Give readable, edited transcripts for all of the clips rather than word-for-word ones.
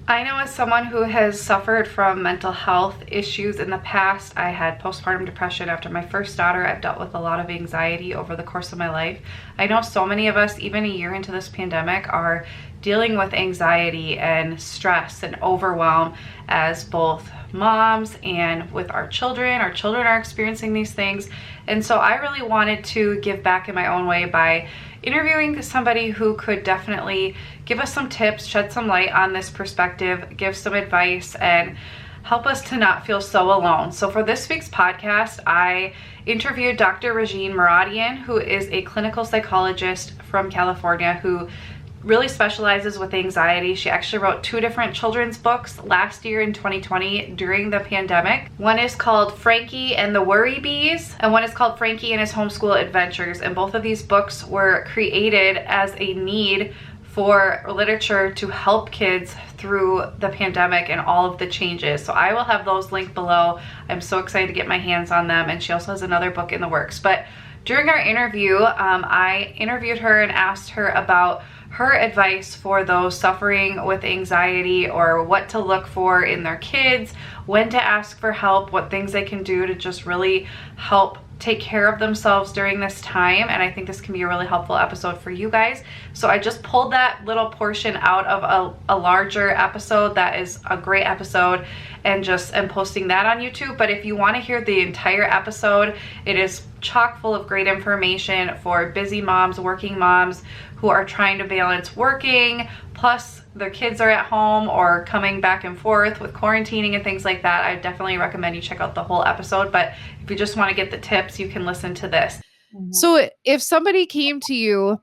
I know as someone who has suffered from mental health issues in the past, I had postpartum depression after my first daughter. I've dealt with a lot of anxiety over the course of my life. I know so many of us, even a year into this pandemic, are dealing with anxiety and stress and overwhelm as both moms and with our children. Our children are experiencing these things. And so I really wanted to give back in my own way by interviewing somebody who could definitely give us some tips, shed some light on this perspective, give some advice, and help us to not feel so alone. So for this week's podcast, I interviewed Dr. Regine Muradian, who is a clinical psychologist from California who really specializes with anxiety. She actually wrote 2 different children's books last year in 2020 during the pandemic. One is called Frankie and the Worry Bees, and one is called Frankie and His Homeschool Adventures. And both of these books were created as a need for literature to help kids through the pandemic and all of the changes. So I will have those linked below. I'm so excited to get my hands on them. And she also has another book in the works. But during our interview, I interviewed her and asked her about her advice for those suffering with anxiety, or what to look for in their kids, when to ask for help, what things they can do to just really help take care of themselves during this time. And I think this can be a really helpful episode for you guys. So I just pulled that little portion out of a larger episode that is a great episode, and just am posting that on YouTube. But if you want to hear the entire episode, it is chock full of great information for busy moms, working moms who are trying to balance working, plus their kids are at home or coming back and forth with quarantining and things like that. I definitely recommend you check out the whole episode. But if you just want to get the tips, you can listen to this. So if somebody came to you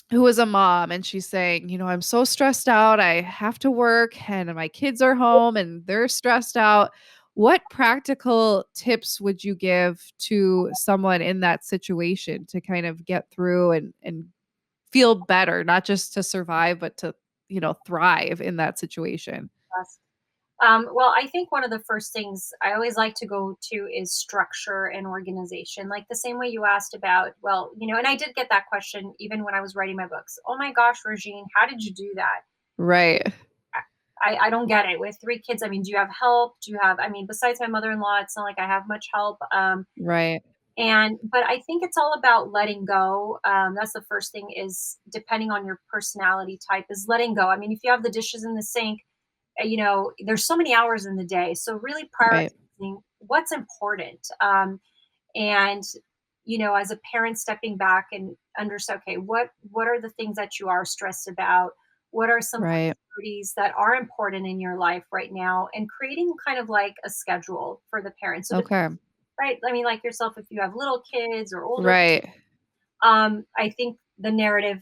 who is a mom and she's saying, I'm so stressed out, I have to work and my kids are home and they're stressed out, what practical tips would you give to someone in that situation to kind of get through and feel better, not just to survive, but to, thrive in that situation? Yes. Well, I think one of the first things I always like to go to is structure and organization. Like the same way you asked about, well, and I did get that question even when I was writing my books. Oh my gosh, Regine, how did you do that? Right. I don't get it. With 3 kids, I mean, do you have help? Besides my mother-in-law, it's not like I have much help. Right. But I think it's all about letting go. That's the first thing, is depending on your personality type, is letting go. I mean, if you have the dishes in the sink, there's so many hours in the day. So really Right. prioritizing what's important. And, as a parent, stepping back and understand, okay, what are the things that you are stressed about? What are some Right. priorities that are important in your life right now? And creating kind of like a schedule for the parents. So, Okay. right. I mean, like yourself, if you have little kids or older, Right. I think the narrative,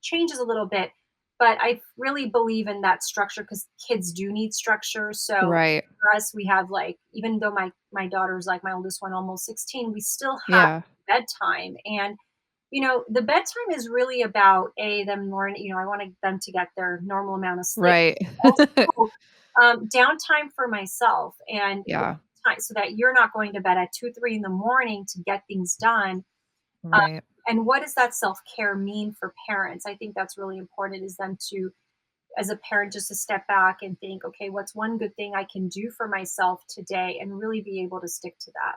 changes a little bit. But I really believe in that structure, because kids do need structure. So Right. for us, we have, like, even though my daughter's, like, my oldest one, almost 16, we still have Yeah. bedtime. And the bedtime is really about them learning. I wanted them to get their normal amount of sleep. Right. Also, downtime for myself, and Yeah. time so that you're not going to bed at 2, 3 in the morning to get things done. Uh, Right. and what does that self-care mean for parents? I think that's really important, is them to, as a parent, just to step back and think, okay, what's one good thing I can do for myself today, and really be able to stick to that.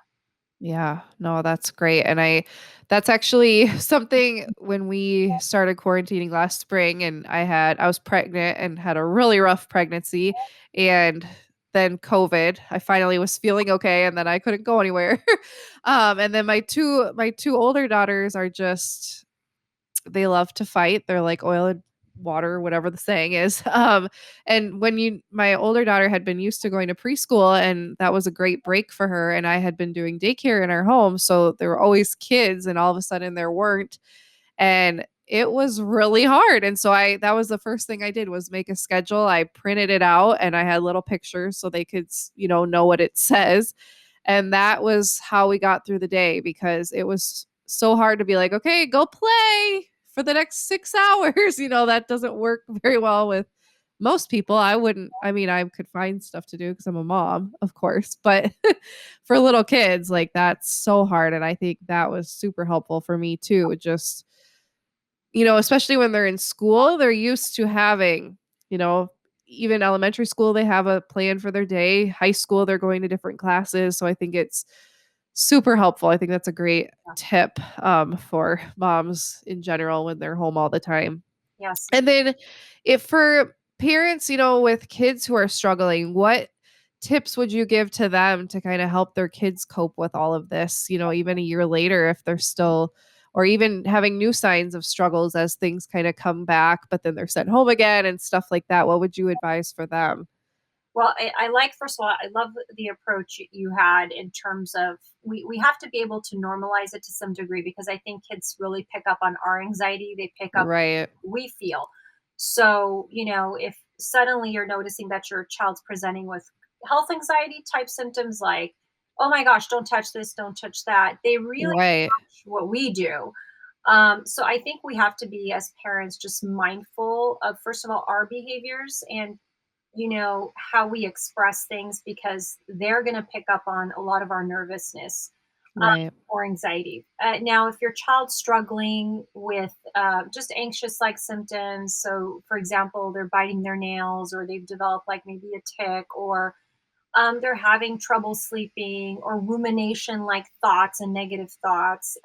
Yeah, no, that's great. And that's actually something when we started quarantining last spring and I was pregnant and had a really rough pregnancy, and then COVID, I finally was feeling okay and then I couldn't go anywhere. And then my two older daughters are just, they love to fight. They're like oil and water, whatever the saying is. And my older daughter had been used to going to preschool, and that was a great break for her. And I had been doing daycare in our home, so there were always kids, and all of a sudden there weren't, and it was really hard. And so that was the first thing I did, was make a schedule. I printed it out, and I had little pictures so they could, know what it says. And that was how we got through the day, because it was so hard to be like, okay, go play for the next 6 hours. That doesn't work very well with most people. I could find stuff to do because I'm a mom, of course, but for little kids, like, that's so hard. And I think that was super helpful for me too. Just, especially when they're in school, they're used to having, you know, even elementary school, they have a plan for their day. High school, they're going to different classes. So I think it's super helpful. I think that's a great Yeah. tip for moms in general when they're home all the time. Yes. And then if for parents, with kids who are struggling, what tips would you give to them to kind of help their kids cope with all of this, even a year later if they're still or even having new signs of struggles as things kind of come back, but then they're sent home again and stuff like that. What would you advise for them? Well, I like, first of all, I love the approach you had in terms of we have to be able to normalize it to some degree, because I think kids really pick up on our anxiety. They pick up Right. what we feel. So, if suddenly you're noticing that your child's presenting with health anxiety type symptoms like, oh my gosh, don't touch this, don't touch that, they really Right. watch what we do. So I think we have to be, as parents, just mindful of, first of all, our behaviors and how we express things, because they're going to pick up on a lot of our nervousness Right. or anxiety. Now, if your child's struggling with just anxious like symptoms, so for example, they're biting their nails, or they've developed like maybe a tick, or they're having trouble sleeping, or rumination like thoughts and negative thoughts,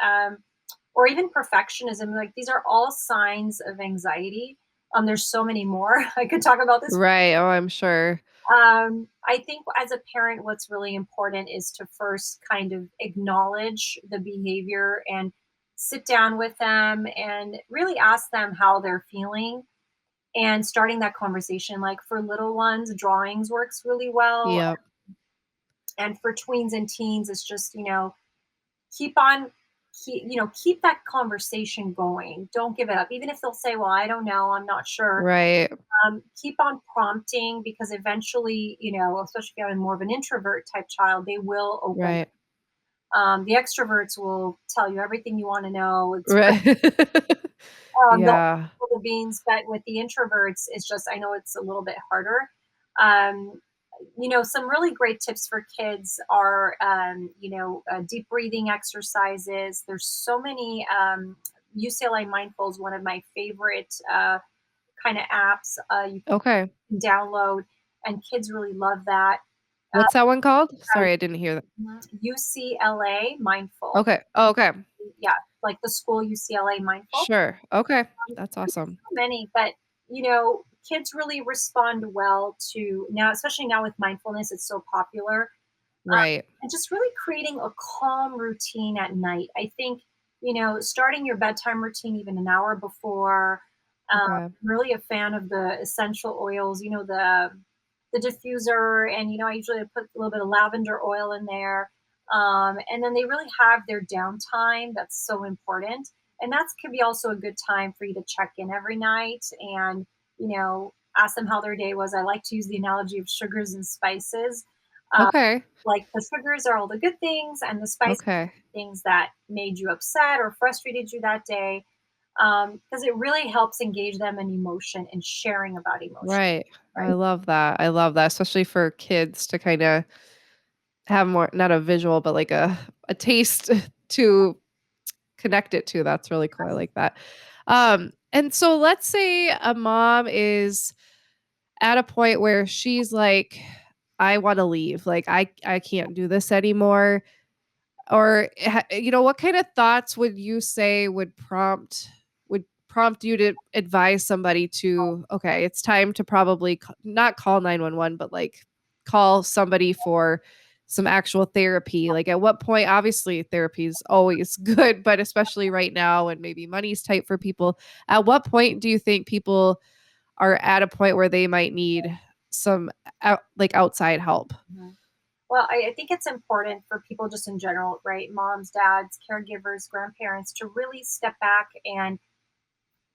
or even perfectionism, like these are all signs of anxiety. There's so many more. I could talk about this. Right. Oh, I'm sure. I think as a parent, what's really important is to first kind of acknowledge the behavior and sit down with them and really ask them how they're feeling, and starting that conversation. Like for little ones, drawings works really well. Yep. And for tweens and teens, it's just, keep on, keep that conversation going. Don't give it up. Even if they'll say, well, I don't know, I'm not sure. Right. Keep on prompting, because eventually, especially if you have more of an introvert type child, they will open. Right. The extroverts will tell you everything you want to know. It's great. Right. They'll Yeah. spill the beans, but with the introverts, it's just, I know it's a little bit harder. Um, some really great tips for kids are, deep breathing exercises. There's so many. UCLA Mindful is one of my favorite kind of apps. You Okay. can download, and kids really love that. What's that one called? Uh, Sorry, I didn't hear that. UCLA Mindful. Okay. Oh, okay. Yeah, like the school UCLA Mindful. Sure. Okay. That's There's awesome. so many, but kids really respond well to now, especially now with mindfulness. It's so popular, Right. and just really creating a calm routine at night. I think starting your bedtime routine even an hour before. Okay. I'm really a fan of the essential oils. The diffuser, and I usually put a little bit of lavender oil in there. And then they really have their downtime. That's so important. And that could be also a good time for you to check in every night and, ask them how their day was. I like to use the analogy of sugars and spices. Uh, Okay. like the sugars are all the good things, and the spices Okay. are things that made you upset or frustrated you that day. Because it really helps engage them in emotion and sharing about emotion, Right. I right? love that. I love that, especially for kids to kind of have more, not a visual, but like a taste to connect it to. That's really cool. I like that. And so let's say a mom is at a point where she's like, I want to leave. Like I can't do this anymore. Or what kind of thoughts would you say would prompt you to advise somebody to, okay, it's time to probably not call 911, but like call somebody for some actual therapy? Like at what point, obviously therapy is always good, but especially right now when maybe money's tight for people, at what point do you think people are at a point where they might need some outside help? Mhm. Well, I think it's important for people just in general, right? Moms, dads, caregivers, grandparents, to really step back and,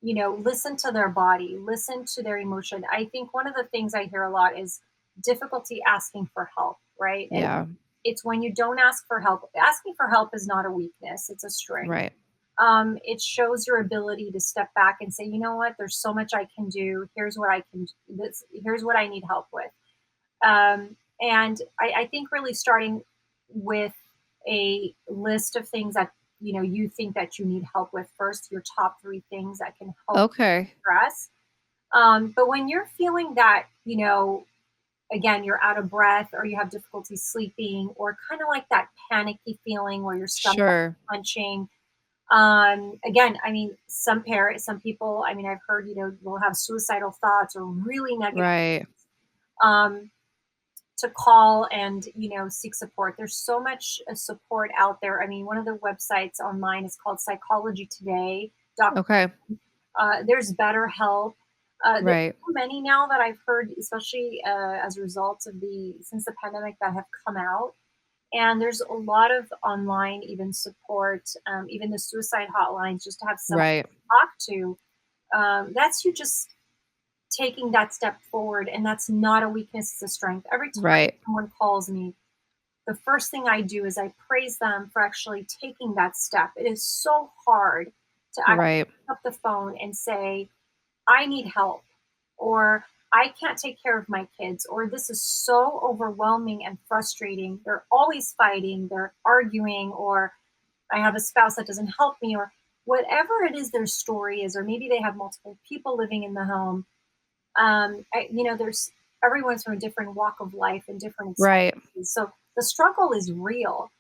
listen to their body, listen to their emotion. I think one of the things I hear a lot is difficulty asking for help, right? And Yeah. it's when you don't ask for help. Asking for help is not a weakness, it's a strength. Right. It shows your ability to step back and say, you know what, there's so much I can do. Here's what I can, here's what I need help with. And I think really starting with a list of things that you think that you need help with first, your top three things that can help Okay. stress. But when you're feeling that, again, you're out of breath or you have difficulty sleeping or kind of like that panicky feeling where your stomach is Sure. clenching. Again, I mean, some people, I mean, I've heard, will have suicidal thoughts or really negative, Right. um, to call and, seek support. There's so much support out there. I mean, one of the websites online is called psychologytoday.com. Okay. There's BetterHelp. There's Right. so many now that I've heard, especially as a result of since the pandemic, that have come out. And there's a lot of online even support, even the suicide hotlines, just to have someone Right. to talk to. That's you just taking that step forward, and that's not a weakness; it's a strength. Every time Right. someone calls me, the first thing I do is I praise them for actually taking that step. It is so hard to actually Right. pick up the phone and say, I need help, or I can't take care of my kids, or this is so overwhelming and frustrating. They're always fighting, they're arguing, or I have a spouse that doesn't help me, or whatever it is their story is, or maybe they have multiple people living in the home. There's everyone's from a different walk of life and different Right. experiences. So the struggle is real.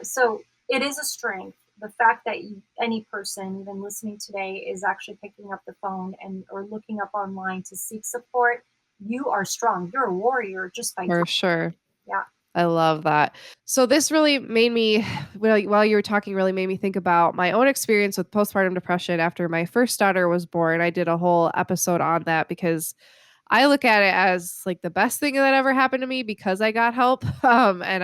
So it is a strength. The fact that any person, even listening today, is actually picking up the phone and or looking up online to seek support, you are strong. You're a warrior just by doing. For sure. Yeah. I love that. So this really made me, while you were talking, really made me think about my own experience with postpartum depression after my first daughter was born. I did a whole episode on that because I look at it as like the best thing that ever happened to me because I got help. And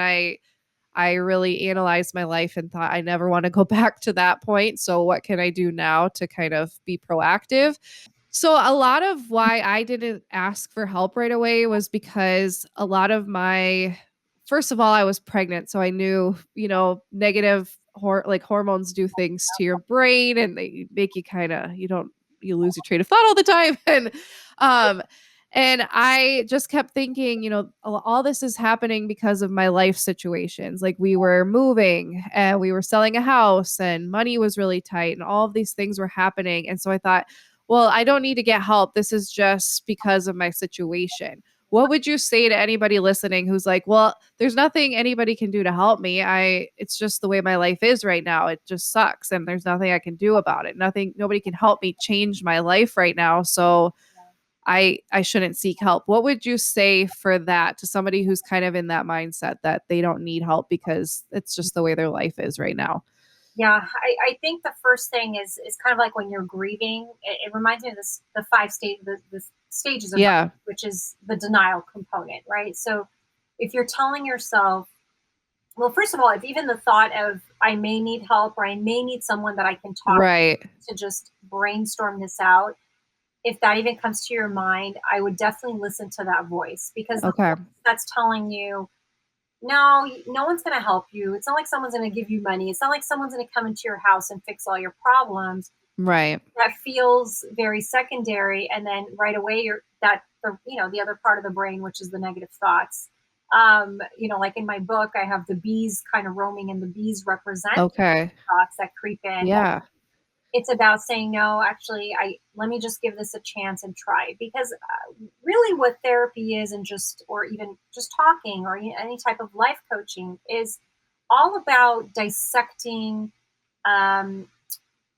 I really analyzed my life and thought I never want to go back to that point. So what can I do now to kind of be proactive? So a lot of why I didn't ask for help right away was because a lot of my first of all, I was pregnant, so I knew, negative like hormones do things to your brain and they make you kind of you lose your train of thought all the time um and I just kept thinking, all this is happening because of my life situations. Like we were moving and we were selling a house and money was really tight and all of these things were happening. And so I thought, well, I don't need to get help. This is just because of my situation. What would you say to anybody listening who's like, well, there's nothing anybody can do to help me. It's just the way my life is right now. It just sucks and there's nothing I can do about it. Nobody can help me change my life right now. So I shouldn't seek help. What would you say for that to somebody who's kind of in that mindset that they don't need help because it's just the way their life is right now? Yeah, I think the first thing is kind of like when you're grieving. It reminds me of the the stages of grief, Yeah. which is the denial component, right? So if you're telling yourself, well, first of all, if even the thought of I may need help or I may need someone that I can talk Right. to just brainstorm this out, if that even comes to your mind, I would definitely listen to that voice, because the Okay. voice that's telling you, no, no one's going to help you. It's not like someone's going to give you money. It's not like someone's going to come into your house and fix all your problems. Right. That feels very secondary. And then right away, the other part of the brain, which is the negative thoughts. Like in my book, I have the bees kind of roaming, and the bees represent Okay. thoughts that creep in. Yeah. It's about saying, no, actually, I let me just give this a chance and try. Because really what therapy is, and or even just talking or any type of life coaching, is all about dissecting um,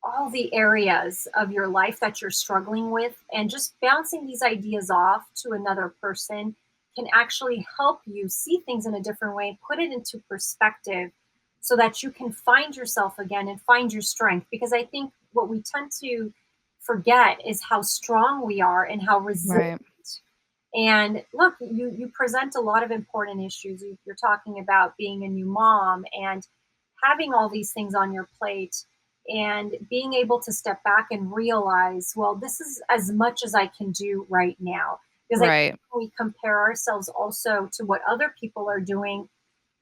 all the areas of your life that you're struggling with, and just bouncing these ideas off to another person can actually help you see things in a different way and put it into perspective, so that you can find yourself again and find your strength. Because I think what we tend to forget is how strong we are and how resilient. Right. And look, you present a lot of important issues. You're talking about being a new mom and having all these things on your plate, and being able to step back and realize, well, this is as much as I can do right now. Because I Right. think when we compare ourselves also to what other people are doing,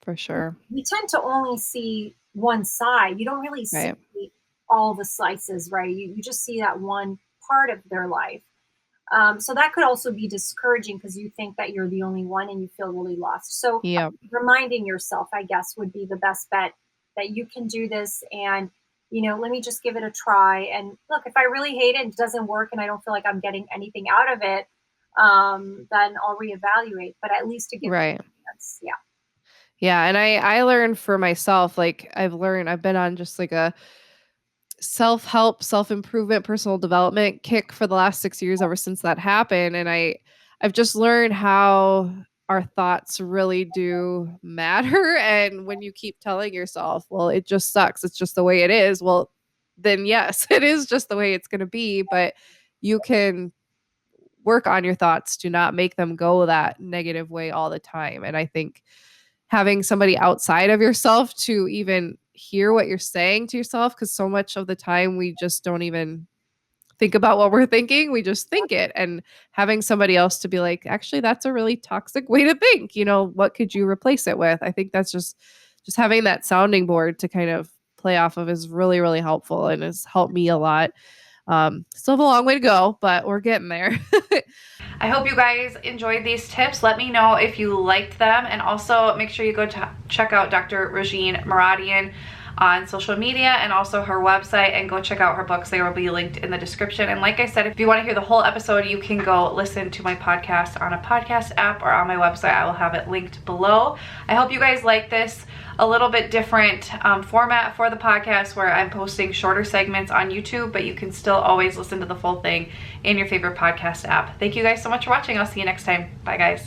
For sure. we tend to only see one side. You don't really see Right. all the slices, right? You just see that one part of their life. So that could also be discouraging, because you think that you're the only one and you feel really lost. So Yeah. reminding yourself, I guess, would be the best bet, that you can do this, and let me just give it a try. And look, if I really hate it and it doesn't work and I don't feel like I'm getting anything out of it, then I'll reevaluate, but at least to give it a Right. chance. Yeah. Yeah. And I learned for myself, like I've been on just like a self-help, self-improvement, personal development kick for the last 6 years ever since that happened. And I've just learned how our thoughts really do matter. And when you keep telling yourself, well, it just sucks, it's just the way it is, well, then yes, it is just the way it's going to be. But you can work on your thoughts to not make them go that negative way all the time. And I think having somebody outside of yourself to even hear what you're saying to yourself, because so much of the time we just don't even think about what we're thinking, we just think it. And having somebody else to be like, actually, that's a really toxic way to think, what could you replace it with? I think that's just having that sounding board to kind of play off of is really, really helpful and has helped me a lot. Still have a long way to go, but we're getting there. I hope you guys enjoyed these tips. Let me know if you liked them, and also make sure you go check out Dr. Regine Muradian on social media and also her website, and go check out her books. They will be linked in the description. And like I said, if you want to hear the whole episode, you can go listen to my podcast on a podcast app or on my website. I will have it linked below. I hope you guys like this a little bit different format for the podcast, where I'm posting shorter segments on YouTube, but you can still always listen to the full thing in your favorite podcast app. Thank you guys so much for watching. I'll see you next time. Bye guys.